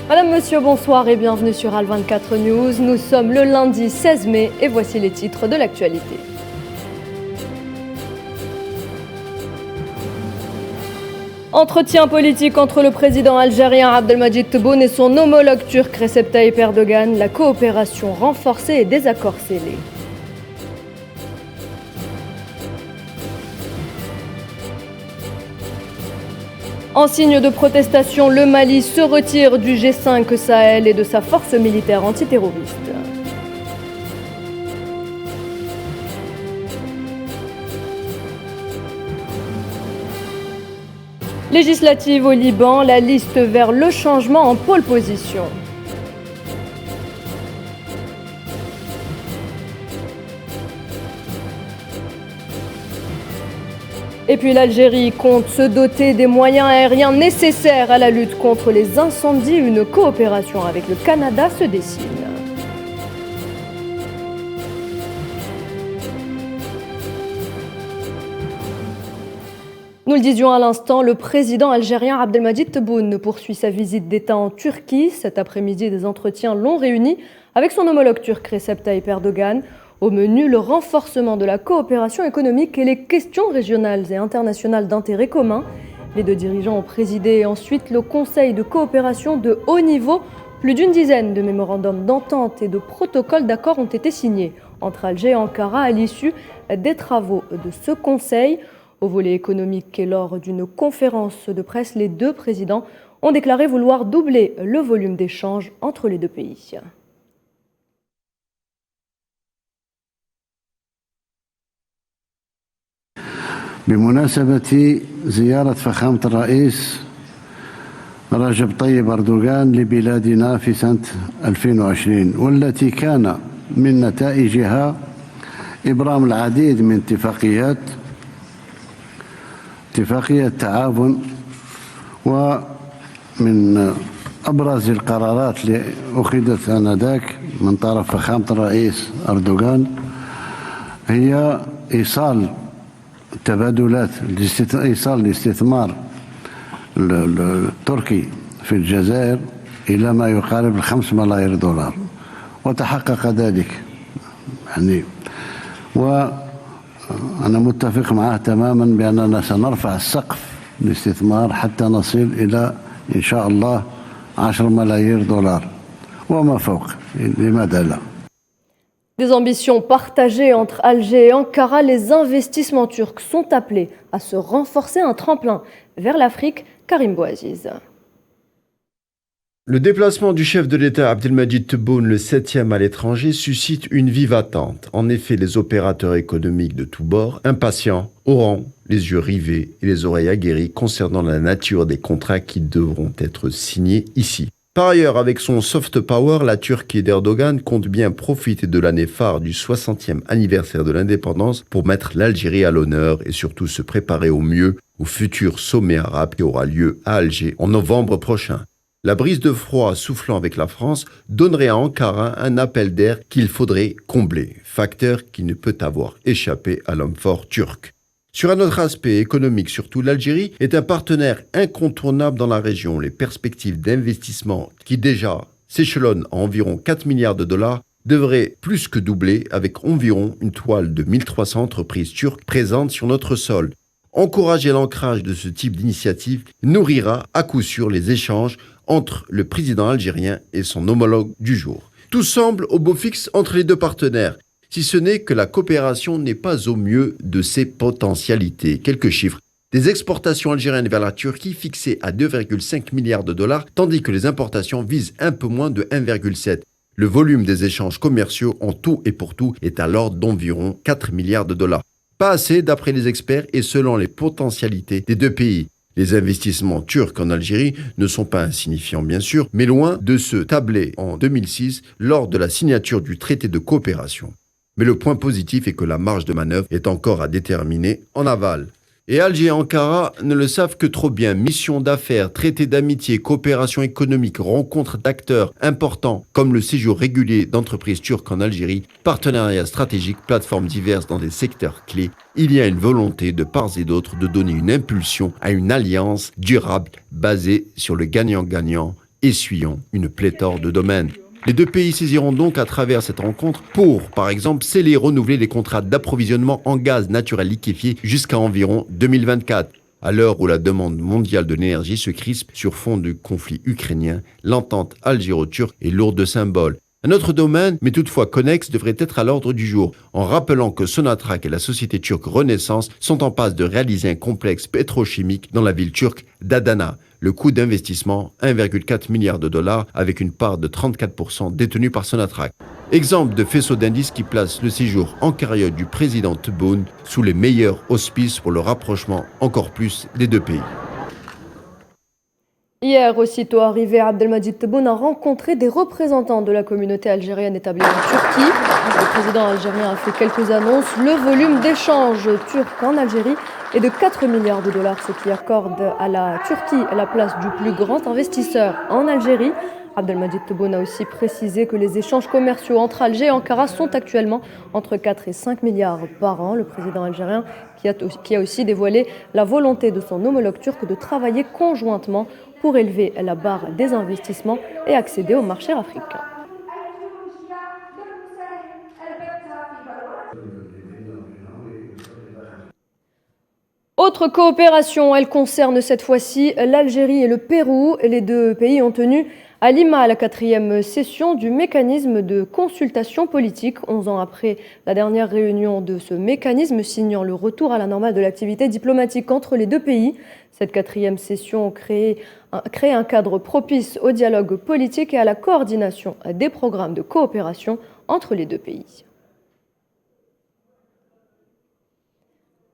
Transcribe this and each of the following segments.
Madame, Monsieur, bonsoir et bienvenue sur Al24 News. Nous sommes le lundi 16 mai et voici les titres de l'actualité. Entretien politique entre le président algérien Abdelmadjid Tebboune et son homologue turc Recep Tayyip Erdogan. La coopération renforcée et désaccords scellés. En signe de protestation, le Mali se retire du G5 Sahel et de sa force militaire antiterroriste. Législative au Liban, la liste vers le changement en pole position. Et puis l'Algérie compte se doter des moyens aériens nécessaires à la lutte contre les incendies. Une coopération avec le Canada se dessine. Nous le disions à l'instant, le président algérien Abdelmadjid Tebboune poursuit sa visite d'État en Turquie. Cet après-midi, des entretiens l'ont réuni avec son homologue turc Recep Tayyip Erdogan. Au menu, le renforcement de la coopération économique et les questions régionales et internationales d'intérêt commun. Les deux dirigeants ont présidé ensuite le Conseil de coopération de haut niveau. Plus d'une dizaine de mémorandums d'entente et de protocoles d'accord ont été signés entre Alger et Ankara à l'issue des travaux de ce Conseil. Au volet économique et lors d'une conférence de presse, les deux présidents ont déclaré vouloir doubler le volume d'échanges entre les deux pays. بمناسبة زيارة فخامة الرئيس رجب طيب أردوغان لبلادنا في سنة 2020 والتي كان من نتائجها إبرام العديد من اتفاقية تعاون، ومن أبرز القرارات اللي أخذت آنذاك من طرف فخامة الرئيس أردوغان هي إيصال التبادلات، إيصال الاستثمار التركي في الجزائر إلى ما يقارب 5 ملايير دولار، وتحقق ذلك يعني. وأنا متفق معه تماما بأننا سنرفع السقف الاستثمار حتى نصل إلى إن شاء الله 10 ملايير دولار وما فوق، لماذا لا. Des ambitions partagées entre Alger et Ankara, les investissements turcs sont appelés à se renforcer, un tremplin vers l'Afrique. Karim Bouaziz. Le déplacement du chef de l'État Abdelmadjid Tebboune, le 7e à l'étranger, suscite une vive attente. En effet, les opérateurs économiques de tous bords, impatients, auront les yeux rivés et les oreilles aguerries concernant la nature des contrats qui devront être signés ici. Par ailleurs, avec son soft power, la Turquie d'Erdogan compte bien profiter de l'année phare du 60e anniversaire de l'indépendance pour mettre l'Algérie à l'honneur et surtout se préparer au mieux au futur sommet arabe qui aura lieu à Alger en novembre prochain. La brise de froid soufflant avec la France donnerait à Ankara un appel d'air qu'il faudrait combler, facteur qui ne peut avoir échappé à l'homme fort turc. Sur un autre aspect économique, surtout, l'Algérie est un partenaire incontournable dans la région. Les perspectives d'investissement, qui déjà s'échelonnent à environ 4 milliards de dollars, devraient plus que doubler avec environ une toile de 1300 entreprises turques présentes sur notre sol. Encourager l'ancrage de ce type d'initiative nourrira à coup sûr les échanges entre le président algérien et son homologue du jour. Tout semble au beau fixe entre les deux partenaires, si ce n'est que la coopération n'est pas au mieux de ses potentialités. Quelques chiffres. Des exportations algériennes vers la Turquie fixées à 2,5 milliards de dollars, tandis que les importations visent un peu moins de 1,7. Le volume des échanges commerciaux en tout et pour tout est à l'ordre d'environ 4 milliards de dollars. Pas assez d'après les experts et selon les potentialités des deux pays. Les investissements turcs en Algérie ne sont pas insignifiants bien sûr, mais loin de ceux tablés en 2006 lors de la signature du traité de coopération. Mais le point positif est que la marge de manœuvre est encore à déterminer en aval. Et Alger et Ankara ne le savent que trop bien. Mission d'affaires, traité d'amitié, coopération économique, rencontres d'acteurs importants comme le séjour régulier d'entreprises turques en Algérie, partenariats stratégiques, plateformes diverses dans des secteurs clés. Il y a une volonté de part et d'autre de donner une impulsion à une alliance durable basée sur le gagnant-gagnant essuyant une pléthore de domaines. Les deux pays saisiront donc à travers cette rencontre pour, par exemple, sceller et renouveler les contrats d'approvisionnement en gaz naturel liquéfié jusqu'à environ 2024. À l'heure où la demande mondiale de l'énergie se crispe sur fond du conflit ukrainien, l'entente algéro-turque est lourde de symboles. Un autre domaine, mais toutefois connexe, devrait être à l'ordre du jour, en rappelant que Sonatrach et la société turque Renaissance sont en passe de réaliser un complexe pétrochimique dans la ville turque d'Adana. Le coût d'investissement, 1,4 milliard de dollars, avec une part de 34% détenue par Sonatrach. Exemple de faisceau d'indices qui place le séjour en carrière du président Tebboune sous les meilleurs auspices pour le rapprochement encore plus des deux pays. Hier, aussitôt arrivé, Abdelmadjid Tebboune a rencontré des représentants de la communauté algérienne établie en Turquie. Le président algérien a fait quelques annonces. Le volume d'échanges turcs en Algérie est de 4 milliards de dollars, ce qui accorde à la Turquie la place du plus grand investisseur en Algérie. Abdelmadjid Tebboune a aussi précisé que les échanges commerciaux entre Alger et Ankara sont actuellement entre 4 et 5 milliards par an. Le président algérien qui a aussi dévoilé la volonté de son homologue turc de travailler conjointement pour élever la barre des investissements et accéder au marché africain. Autre coopération, elle concerne cette fois-ci l'Algérie et le Pérou. Les deux pays ont tenu à Lima la 4e session du mécanisme de consultation politique, 11 ans après la dernière réunion de ce mécanisme signant le retour à la normale de l'activité diplomatique entre les deux pays. Cette 4e session crée un cadre propice au dialogue politique et à la coordination des programmes de coopération entre les deux pays.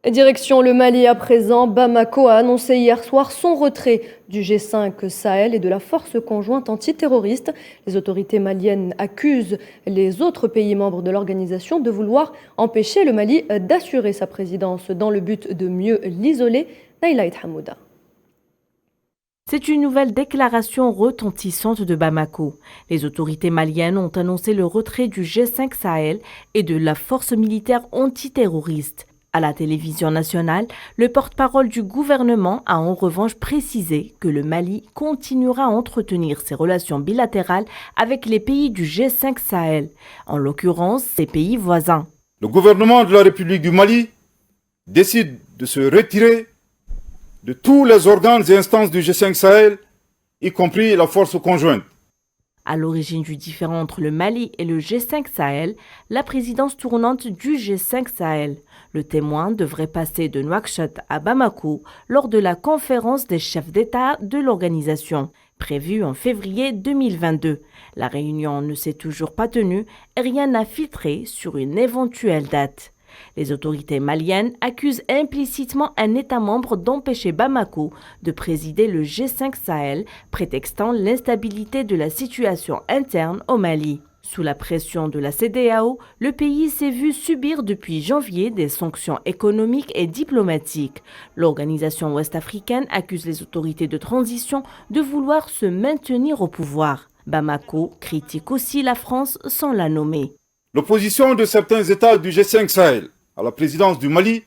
Direction le Mali à présent, Bamako a annoncé hier soir son retrait du G5 Sahel et de la force conjointe antiterroriste. Les autorités maliennes accusent les autres pays membres de l'organisation de vouloir empêcher le Mali d'assurer sa présidence dans le but de mieux l'isoler. Naïla Hamouda. C'est une nouvelle déclaration retentissante de Bamako. Les autorités maliennes ont annoncé le retrait du G5 Sahel et de la force militaire antiterroriste. À la télévision nationale, le porte-parole du gouvernement a en revanche précisé que le Mali continuera à entretenir ses relations bilatérales avec les pays du G5 Sahel, en l'occurrence ses pays voisins. Le gouvernement de la République du Mali décide de se retirer de tous les organes et instances du G5 Sahel, y compris la force conjointe. À l'origine du différend entre le Mali et le G5 Sahel, la présidence tournante du G5 Sahel. Le témoin devrait passer de Nouakchott à Bamako lors de la conférence des chefs d'État de l'organisation, prévue en février 2022. La réunion ne s'est toujours pas tenue et rien n'a filtré sur une éventuelle date. Les autorités maliennes accusent implicitement un État membre d'empêcher Bamako de présider le G5 Sahel, prétextant l'instabilité de la situation interne au Mali. Sous la pression de la CEDEAO, le pays s'est vu subir depuis janvier des sanctions économiques et diplomatiques. L'organisation ouest-africaine accuse les autorités de transition de vouloir se maintenir au pouvoir. Bamako critique aussi la France sans la nommer. L'opposition de certains États du G5 Sahel à la présidence du Mali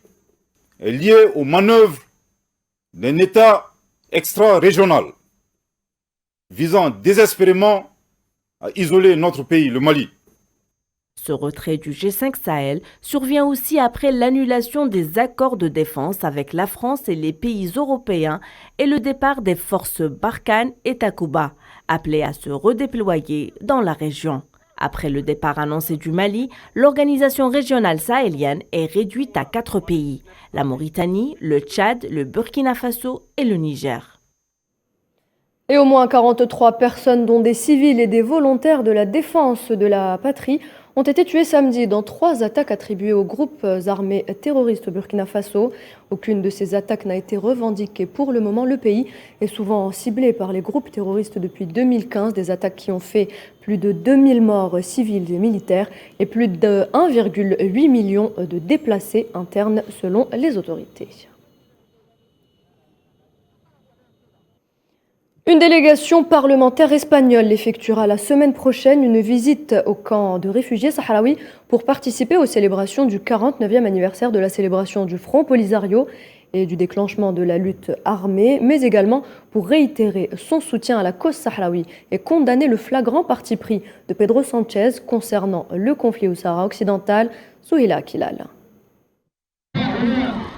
est liée aux manœuvres d'un État extra-régional visant désespérément à isoler notre pays, le Mali. Ce retrait du G5 Sahel survient aussi après l'annulation des accords de défense avec la France et les pays européens et le départ des forces Barkhane et Takuba, appelées à se redéployer dans la région. Après le départ annoncé du Mali, l'organisation régionale sahélienne est réduite à 4 pays, la Mauritanie, le Tchad, le Burkina Faso et le Niger. Et au moins 43 personnes, dont des civils et des volontaires de la défense de la patrie, ont été tuées samedi dans 3 attaques attribuées aux groupes armés terroristes au Burkina Faso. Aucune de ces attaques n'a été revendiquée pour le moment. Le pays est souvent ciblé par les groupes terroristes depuis 2015, des attaques qui ont fait plus de 2000 morts civils et militaires et plus de 1,8 million de déplacés internes selon les autorités. Une délégation parlementaire espagnole effectuera la semaine prochaine une visite au camp de réfugiés sahraouis pour participer aux célébrations du 49e anniversaire de la célébration du Front Polisario. et du déclenchement de la lutte armée, mais également pour réitérer son soutien à la cause sahraoui et condamner le flagrant parti pris de Pedro Sánchez concernant le conflit au Sahara occidental. Souhila Kilal.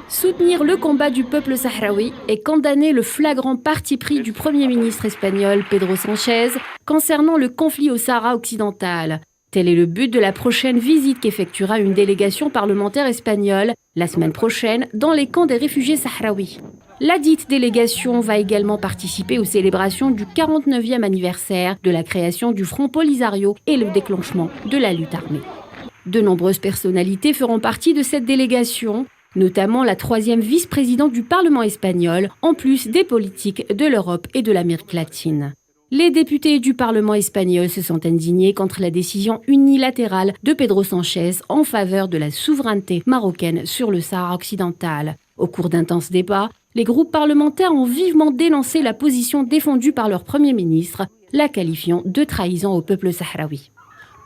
Soutenir le combat du peuple sahraoui et condamner le flagrant parti pris du Premier ministre espagnol Pedro Sánchez concernant le conflit au Sahara occidental. Tel est le but de la prochaine visite qu'effectuera une délégation parlementaire espagnole la semaine prochaine dans les camps des réfugiés sahraouis. La dite délégation va également participer aux célébrations du 49e anniversaire de la création du Front Polisario et le déclenchement de la lutte armée. De nombreuses personnalités feront partie de cette délégation, notamment la 3e vice-présidente du Parlement espagnol, en plus des politiques de l'Europe et de l'Amérique latine. Les députés du Parlement espagnol se sont indignés contre la décision unilatérale de Pedro Sánchez en faveur de la souveraineté marocaine sur le Sahara occidental. Au cours d'intenses débats, les groupes parlementaires ont vivement dénoncé la position défendue par leur Premier ministre, la qualifiant de trahison au peuple sahraoui.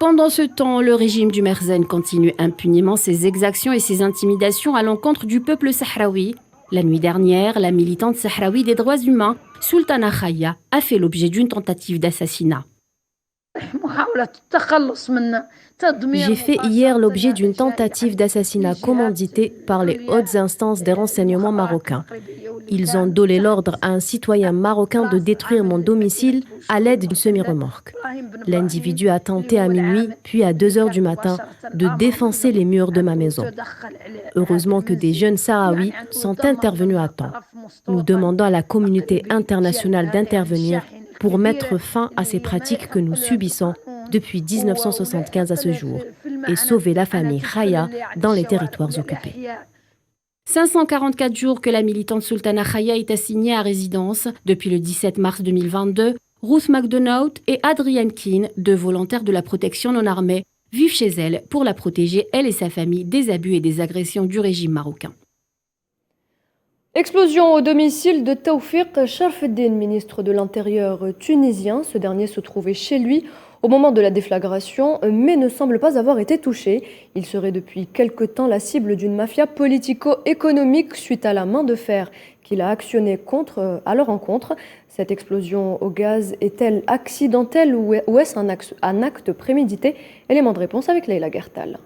Pendant ce temps, le régime du Merzen continue impunément ses exactions et ses intimidations à l'encontre du peuple sahraoui. La nuit dernière, la militante sahraoui des droits humains, Sultana Khaya, a fait l'objet d'une tentative d'assassinat. J'ai fait hier l'objet d'une tentative d'assassinat commanditée par les hautes instances des renseignements marocains. Ils ont donné l'ordre à un citoyen marocain de détruire mon domicile à l'aide d'une semi-remorque. L'individu a tenté à minuit, puis à 2 heures du matin, de défoncer les murs de ma maison. Heureusement que des jeunes sahraouis sont intervenus à temps. Nous demandons à la communauté internationale d'intervenir pour mettre fin à ces pratiques que nous subissons depuis 1975 à ce jour et sauver la famille Khaya dans les territoires occupés. 544 jours que la militante Sultana Khaya est assignée à résidence. Depuis le 17 mars 2022, Ruth McDonough et Adrienne Keane, 2 volontaires de la protection non armée, vivent chez elle pour la protéger, elle et sa famille, des abus et des agressions du régime marocain. Explosion au domicile de Taoufik Sharfeddin, ministre de l'Intérieur tunisien. Ce dernier se trouvait chez lui au moment de la déflagration, mais ne semble pas avoir été touché. Il serait depuis quelque temps la cible d'une mafia politico-économique suite à la main de fer qu'il a actionnée à leur encontre. Cette explosion au gaz est-elle accidentelle ou est-ce un acte prémédité? Élément de réponse avec Leila Gertal.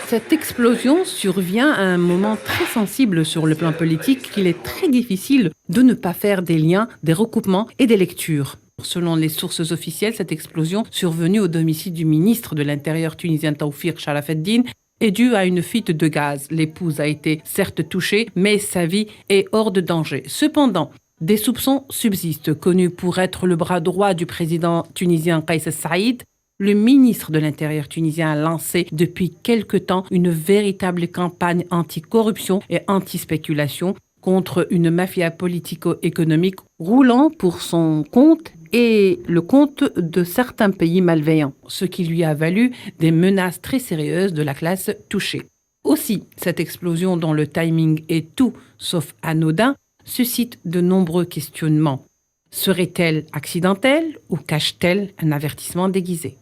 Cette explosion survient à un moment très sensible sur le plan politique qu'il est très difficile de ne pas faire des liens, des recoupements et des lectures. Selon les sources officielles, cette explosion survenue au domicile du ministre de l'Intérieur tunisien Taoufik Sharafeddin est due à une fuite de gaz. L'épouse a été certes touchée, mais sa vie est hors de danger. Cependant, des soupçons subsistent. Connu pour être le bras droit du président tunisien Kais Saïd, le ministre de l'Intérieur tunisien a lancé depuis quelque temps une véritable campagne anti-corruption et anti-spéculation contre une mafia politico-économique roulant pour son compte et le compte de certains pays malveillants, ce qui lui a valu des menaces très sérieuses de la classe touchée. Aussi, cette explosion dont le timing est tout sauf anodin suscite de nombreux questionnements. Serait-elle accidentelle ou cache-t-elle un avertissement déguisé ?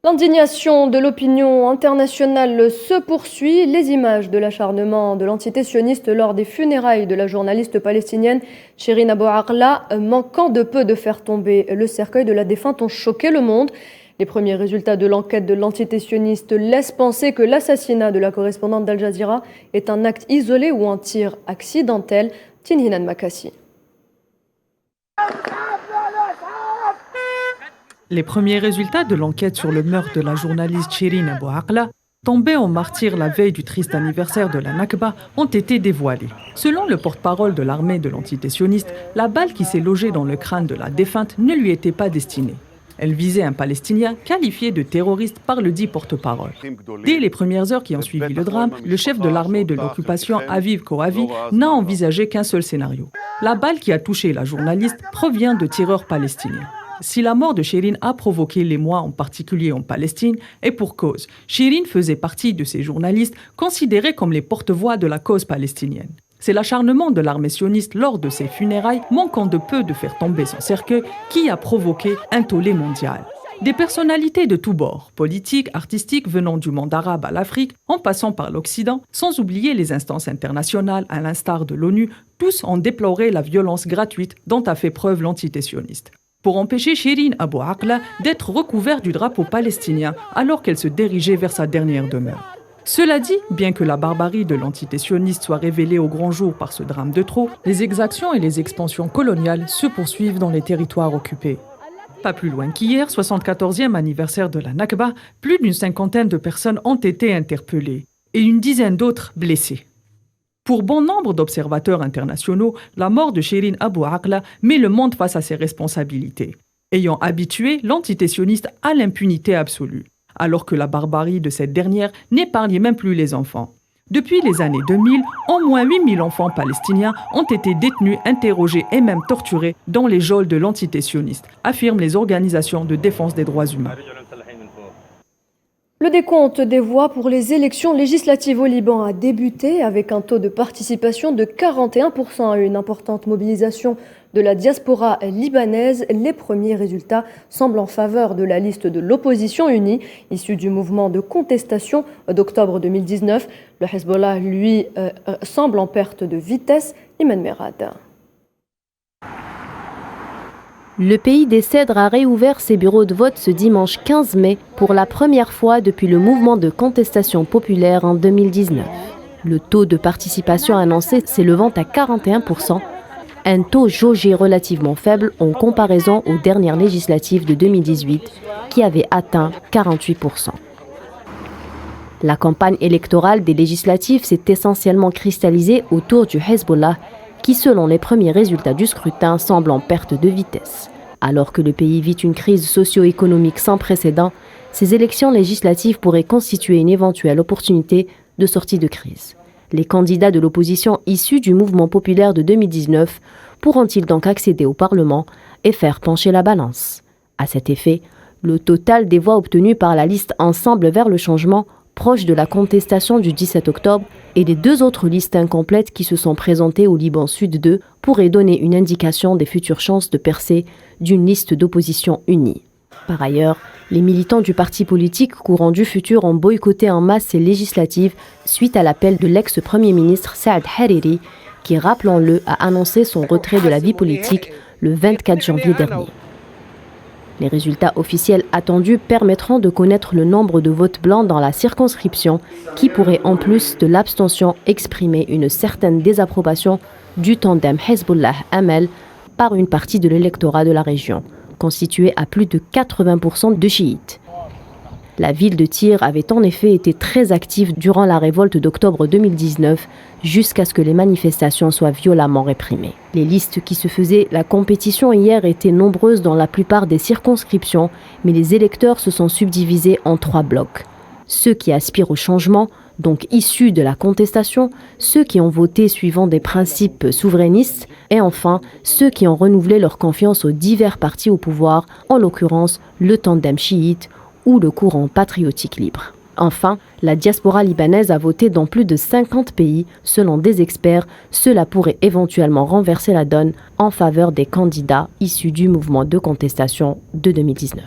L'indignation de l'opinion internationale se poursuit. Les images de l'acharnement de l'entité sioniste lors des funérailles de la journaliste palestinienne Shirin Abu Akleh, manquant de peu de faire tomber le cercueil de la défunte, ont choqué le monde. Les premiers résultats de l'enquête de l'entité sioniste laissent penser que l'assassinat de la correspondante d'Al Jazeera est un acte isolé ou un tir accidentel. Tinhinan Makassi. Les premiers résultats de l'enquête sur le meurtre de la journaliste Shirin Abu Akleh, tombée en martyr la veille du triste anniversaire de la Nakba, ont été dévoilés. Selon le porte-parole de l'armée de l'entité sioniste, la balle qui s'est logée dans le crâne de la défunte ne lui était pas destinée. Elle visait un Palestinien qualifié de terroriste par le dit porte-parole. Dès les premières heures qui ont suivi le drame, le chef de l'armée de l'occupation, Aviv Kohavi, n'a envisagé qu'un seul scénario. La balle qui a touché la journaliste provient de tireurs palestiniens. Si la mort de Shirin a provoqué l'émoi, en particulier en Palestine, et pour cause, Shirin faisait partie de ces journalistes considérés comme les porte-voix de la cause palestinienne. C'est l'acharnement de l'armée sioniste lors de ses funérailles, manquant de peu de faire tomber son cercueil, qui a provoqué un tollé mondial. Des personnalités de tous bords, politiques, artistiques, venant du monde arabe à l'Afrique, en passant par l'Occident, sans oublier les instances internationales, à l'instar de l'ONU, tous ont déploré la violence gratuite dont a fait preuve l'entité sioniste. Pour empêcher Shirin Abu Akleh d'être recouverte du drapeau palestinien alors qu'elle se dirigeait vers sa dernière demeure. Cela dit, bien que la barbarie de l'entité sioniste soit révélée au grand jour par ce drame de trop, les exactions et les expansions coloniales se poursuivent dans les territoires occupés. Pas plus loin qu'hier, 74e anniversaire de la Nakba, plus d'une cinquantaine de personnes ont été interpellées et une dizaine d'autres blessées. Pour bon nombre d'observateurs internationaux, la mort de Shirin Abu Akleh met le monde face à ses responsabilités, ayant habitué l'entité sioniste à l'impunité absolue, alors que la barbarie de cette dernière n'épargnait même plus les enfants. Depuis les années 2000, au moins 8000 enfants palestiniens ont été détenus, interrogés et même torturés dans les geôles de l'entité sioniste, affirment les organisations de défense des droits humains. Le décompte des voix pour les élections législatives au Liban a débuté avec un taux de participation de 41% et une importante mobilisation de la diaspora libanaise. Les premiers résultats semblent en faveur de la liste de l'opposition unie, issue du mouvement de contestation d'octobre 2019. Le Hezbollah, lui, semble en perte de vitesse. Iman Merad. Le pays des Cèdres a réouvert ses bureaux de vote ce dimanche 15 mai pour la première fois depuis le mouvement de contestation populaire en 2019. Le taux de participation annoncé s'élevant à 41%, un taux jaugé relativement faible en comparaison aux dernières législatives de 2018 qui avaient atteint 48%. La campagne électorale des législatives s'est essentiellement cristallisée autour du Hezbollah qui, selon les premiers résultats du scrutin, semble en perte de vitesse. Alors que le pays vit une crise socio-économique sans précédent, ces élections législatives pourraient constituer une éventuelle opportunité de sortie de crise. Les candidats de l'opposition issus du mouvement populaire de 2019 pourront-ils donc accéder au Parlement et faire pencher la balance? À cet effet, le total des voix obtenues par la liste Ensemble vers le changement, proche de la contestation du 17 octobre, et les deux autres listes incomplètes qui se sont présentées au Liban Sud 2 pourraient donner une indication des futures chances de percée d'une liste d'opposition unie. Par ailleurs, les militants du parti politique Courant du Futur ont boycotté en masse ces législatives suite à l'appel de l'ex-premier ministre Saad Hariri, qui, rappelons-le, a annoncé son retrait de la vie politique le 24 janvier dernier. Les résultats officiels attendus permettront de connaître le nombre de votes blancs dans la circonscription qui pourrait, en plus de l'abstention, exprimer une certaine désapprobation du tandem Hezbollah-Amal par une partie de l'électorat de la région, constitué à plus de 80% de chiites. La ville de Tyr avait en effet été très active durant la révolte d'octobre 2019, jusqu'à ce que les manifestations soient violemment réprimées. Les listes qui se faisaient la compétition hier étaient nombreuses dans la plupart des circonscriptions, mais les électeurs se sont subdivisés en 3 blocs. Ceux qui aspirent au changement, donc issus de la contestation, ceux qui ont voté suivant des principes souverainistes, et enfin ceux qui ont renouvelé leur confiance aux divers partis au pouvoir, en l'occurrence le tandem chiite ou le courant patriotique libre. Enfin, la diaspora libanaise a voté dans plus de 50 pays. Selon des experts, cela pourrait éventuellement renverser la donne en faveur des candidats issus du mouvement de contestation de 2019.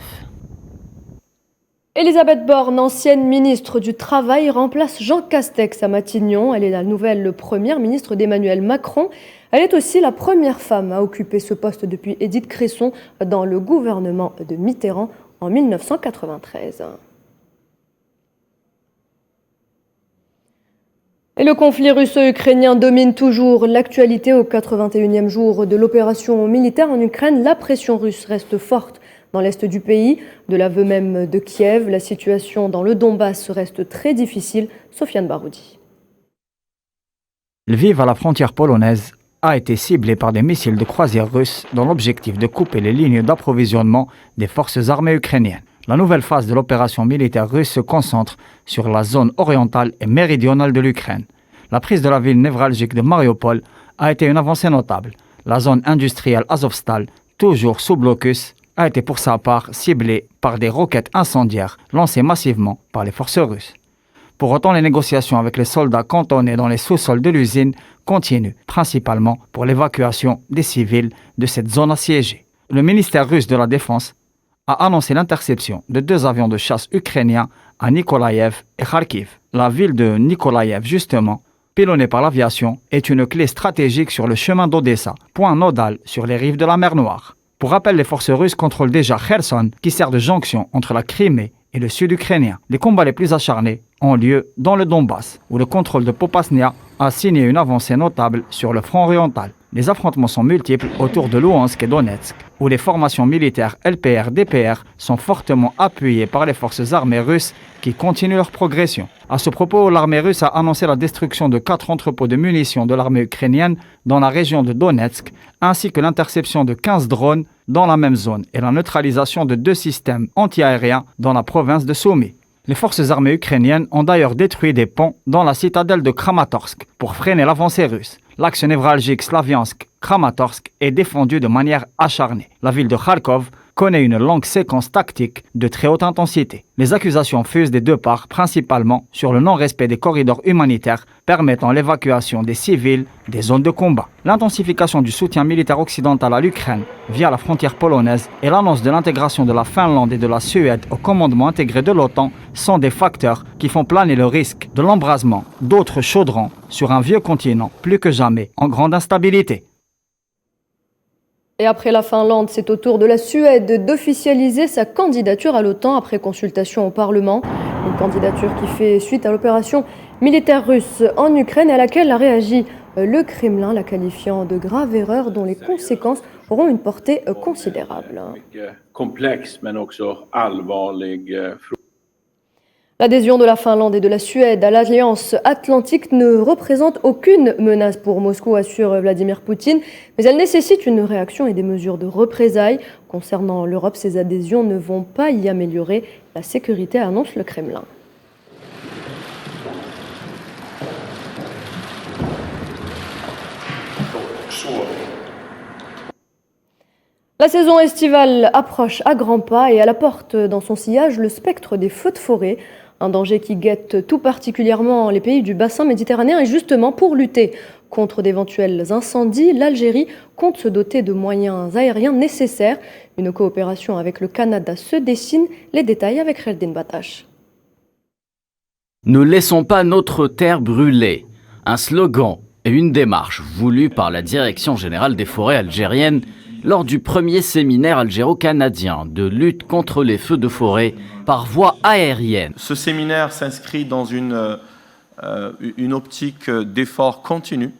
Elisabeth Borne, ancienne ministre du Travail, remplace Jean Castex à Matignon. Elle est la nouvelle première ministre d'Emmanuel Macron. Elle est aussi la première femme à occuper ce poste depuis Édith Cresson dans le gouvernement de Mitterrand en 1993. Et le conflit russo-ukrainien domine toujours l'actualité au 81e jour de l'opération militaire en Ukraine. La pression russe reste forte dans l'est du pays. De l'aveu même de Kiev, la situation dans le Donbass reste très difficile. Sofiane Baroudi. Lviv, à la frontière polonaise, a été ciblée par des missiles de croisière russes dans l'objectif de couper les lignes d'approvisionnement des forces armées ukrainiennes. La nouvelle phase de l'opération militaire russe se concentre sur la zone orientale et méridionale de l'Ukraine. La prise de la ville névralgique de Mariupol a été une avancée notable. La zone industrielle Azovstal, toujours sous blocus, a été pour sa part ciblée par des roquettes incendiaires lancées massivement par les forces russes. Pour autant, les négociations avec les soldats cantonnés dans les sous-sols de l'usine continuent, principalement pour l'évacuation des civils de cette zone assiégée. Le ministère russe de la Défense a annoncé l'interception de 2 avions de chasse ukrainiens à Nikolaïev et Kharkiv. La ville de Nikolaïev, justement, pilonnée par l'aviation, est une clé stratégique sur le chemin d'Odessa, point nodal sur les rives de la mer Noire. Pour rappel, les forces russes contrôlent déjà Kherson, qui sert de jonction entre la Crimée et le sud ukrainien. Les combats les plus acharnés ont lieu dans le Donbass, où le contrôle de Popasnia a signé une avancée notable sur le front oriental. Les affrontements sont multiples autour de Luhansk et Donetsk, où les formations militaires LPR-DPR sont fortement appuyées par les forces armées russes qui continuent leur progression. À ce propos, l'armée russe a annoncé la destruction de 4 entrepôts de munitions de l'armée ukrainienne dans la région de Donetsk, ainsi que l'interception de 15 drones dans la même zone et la neutralisation de 2 systèmes antiaériens dans la province de Sumy. Les forces armées ukrainiennes ont d'ailleurs détruit des ponts dans la citadelle de Kramatorsk pour freiner l'avancée russe. L'axe névralgique Slaviansk-Kramatorsk est défendu de manière acharnée. La ville de Kharkov connaît une longue séquence tactique de très haute intensité. Les accusations fusent des 2 parts, principalement sur le non-respect des corridors humanitaires permettant l'évacuation des civils des zones de combat. L'intensification du soutien militaire occidental à l'Ukraine via la frontière polonaise et l'annonce de l'intégration de la Finlande et de la Suède au commandement intégré de l'OTAN sont des facteurs qui font planer le risque de l'embrasement d'autres chaudrons sur un vieux continent plus que jamais en grande instabilité. Et après la Finlande, c'est au tour de la Suède d'officialiser sa candidature à l'OTAN après consultation au Parlement. Une candidature qui fait suite à l'opération militaire russe en Ukraine et à laquelle a réagi le Kremlin, la qualifiant de grave erreur dont les conséquences auront une portée considérable. L'adhésion de la Finlande et de la Suède à l'Alliance Atlantique ne représente aucune menace pour Moscou, assure Vladimir Poutine, mais elle nécessite une réaction et des mesures de représailles. Concernant l'Europe, ces adhésions ne vont pas y améliorer la sécurité, annonce le Kremlin. La saison estivale approche à grands pas et à la porte dans son sillage le spectre des feux de forêt. Un danger qui guette tout particulièrement les pays du bassin méditerranéen. Et justement, pour lutter contre d'éventuels incendies, l'Algérie compte se doter de moyens aériens nécessaires. Une coopération avec le Canada se dessine. Les détails avec Kheldin Batache. Ne laissons pas notre terre brûler. Un slogan et une démarche voulue par la Direction générale des forêts algériennes lors du premier séminaire algéro-canadien de lutte contre les feux de forêt par voie aérienne. Ce séminaire s'inscrit dans une optique d'effort continu.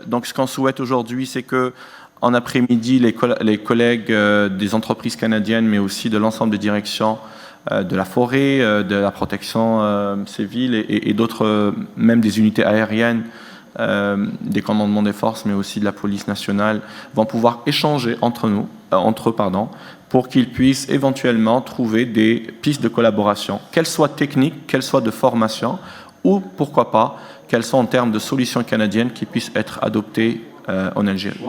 Donc ce qu'on souhaite aujourd'hui, c'est que en après-midi, les collègues des entreprises canadiennes, mais aussi de l'ensemble des directions de la forêt, de la protection civile et d'autres, même des unités aériennes, des commandements des forces, mais aussi de la police nationale, vont pouvoir échanger entre eux, pour qu'ils puissent éventuellement trouver des pistes de collaboration, qu'elles soient techniques, qu'elles soient de formation, ou pourquoi pas, qu'elles soient en termes de solutions canadiennes qui puissent être adoptées en Algérie.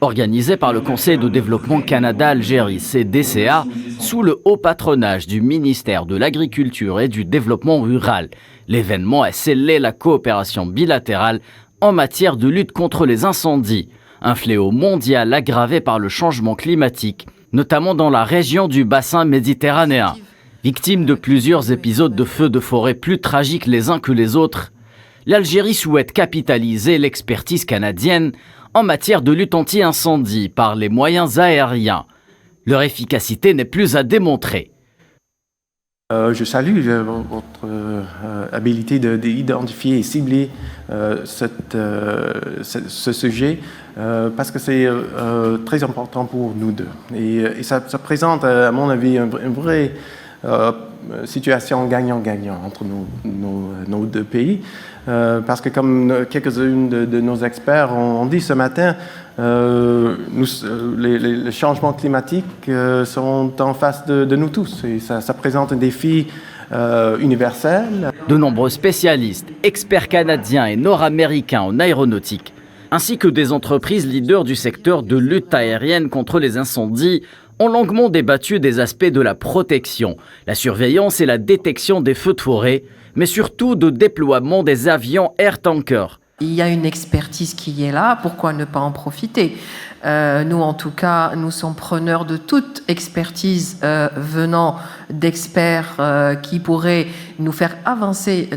Organisé par le Conseil de développement Canada-Algérie, CDCA, sous le haut patronage du ministère de l'Agriculture et du Développement rural. L'événement a scellé la coopération bilatérale en matière de lutte contre les incendies, un fléau mondial aggravé par le changement climatique, notamment dans la région du bassin méditerranéen. Victime de plusieurs épisodes de feux de forêt plus tragiques les uns que les autres, l'Algérie souhaite capitaliser l'expertise canadienne en matière de lutte anti-incendie par les moyens aériens. Leur efficacité n'est plus à démontrer. Je salue votre habilité d'identifier et cibler ce sujet parce que c'est très important pour nous deux. Et ça présente, à mon avis, une vraie situation gagnant-gagnant entre nos deux pays. Parce que comme quelques-uns de nos experts ont dit ce matin, les changements climatiques sont en face de nous tous et ça présente un défi universel. De nombreux spécialistes, experts canadiens et nord-américains en aéronautique, ainsi que des entreprises leaders du secteur de lutte aérienne contre les incendies, ont longuement débattu des aspects de la protection, la surveillance et la détection des feux de forêt, mais surtout de déploiement des avions Air Tanker. Il y a une expertise qui est là, pourquoi ne pas en profiter ? Nous, en tout cas, nous sommes preneurs de toute expertise venant d'experts qui pourraient nous faire avancer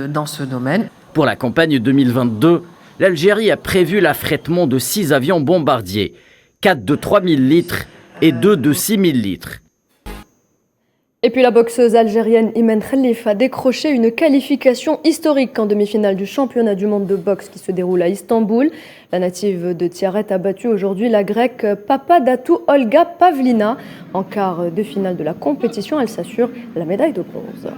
dans ce domaine. Pour la campagne 2022, l'Algérie a prévu l'affrètement de 6 avions bombardiers, 4 de 3000 litres et 2 de 6000 litres. Et puis la boxeuse algérienne Imen Khalif a décroché une qualification historique en demi-finale du championnat du monde de boxe qui se déroule à Istanbul. La native de Tiaret a battu aujourd'hui la grecque Papadatu Olga Pavlina. En quart de finale de la compétition, elle s'assure la médaille de bronze.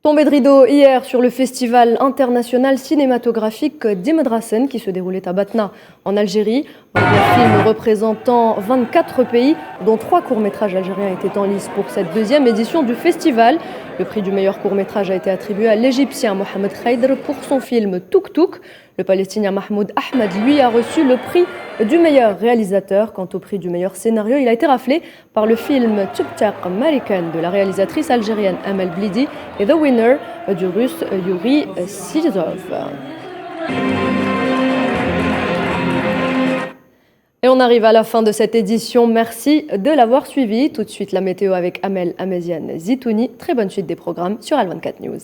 Tombée de rideau hier sur le festival international cinématographique d'Imdrassen qui se déroulait à Batna en Algérie. Un film représentant 24 pays, dont 3 courts-métrages algériens étaient en lice pour cette deuxième édition du festival. Le prix du meilleur court-métrage a été attribué à l'Égyptien Mohamed Khaïdr pour son film Tuk Tuk. Le Palestinien Mahmoud Ahmed, lui, a reçu le prix du meilleur réalisateur. Quant au prix du meilleur scénario, il a été raflé par le film Tubtaq American de la réalisatrice algérienne Amel Blidi et The Winner du russe Yuri Sizov. Et on arrive à la fin de cette édition. Merci de l'avoir suivi. Tout de suite, la météo avec Amel Ameziane Zitouni. Très bonne suite des programmes sur Al24 News.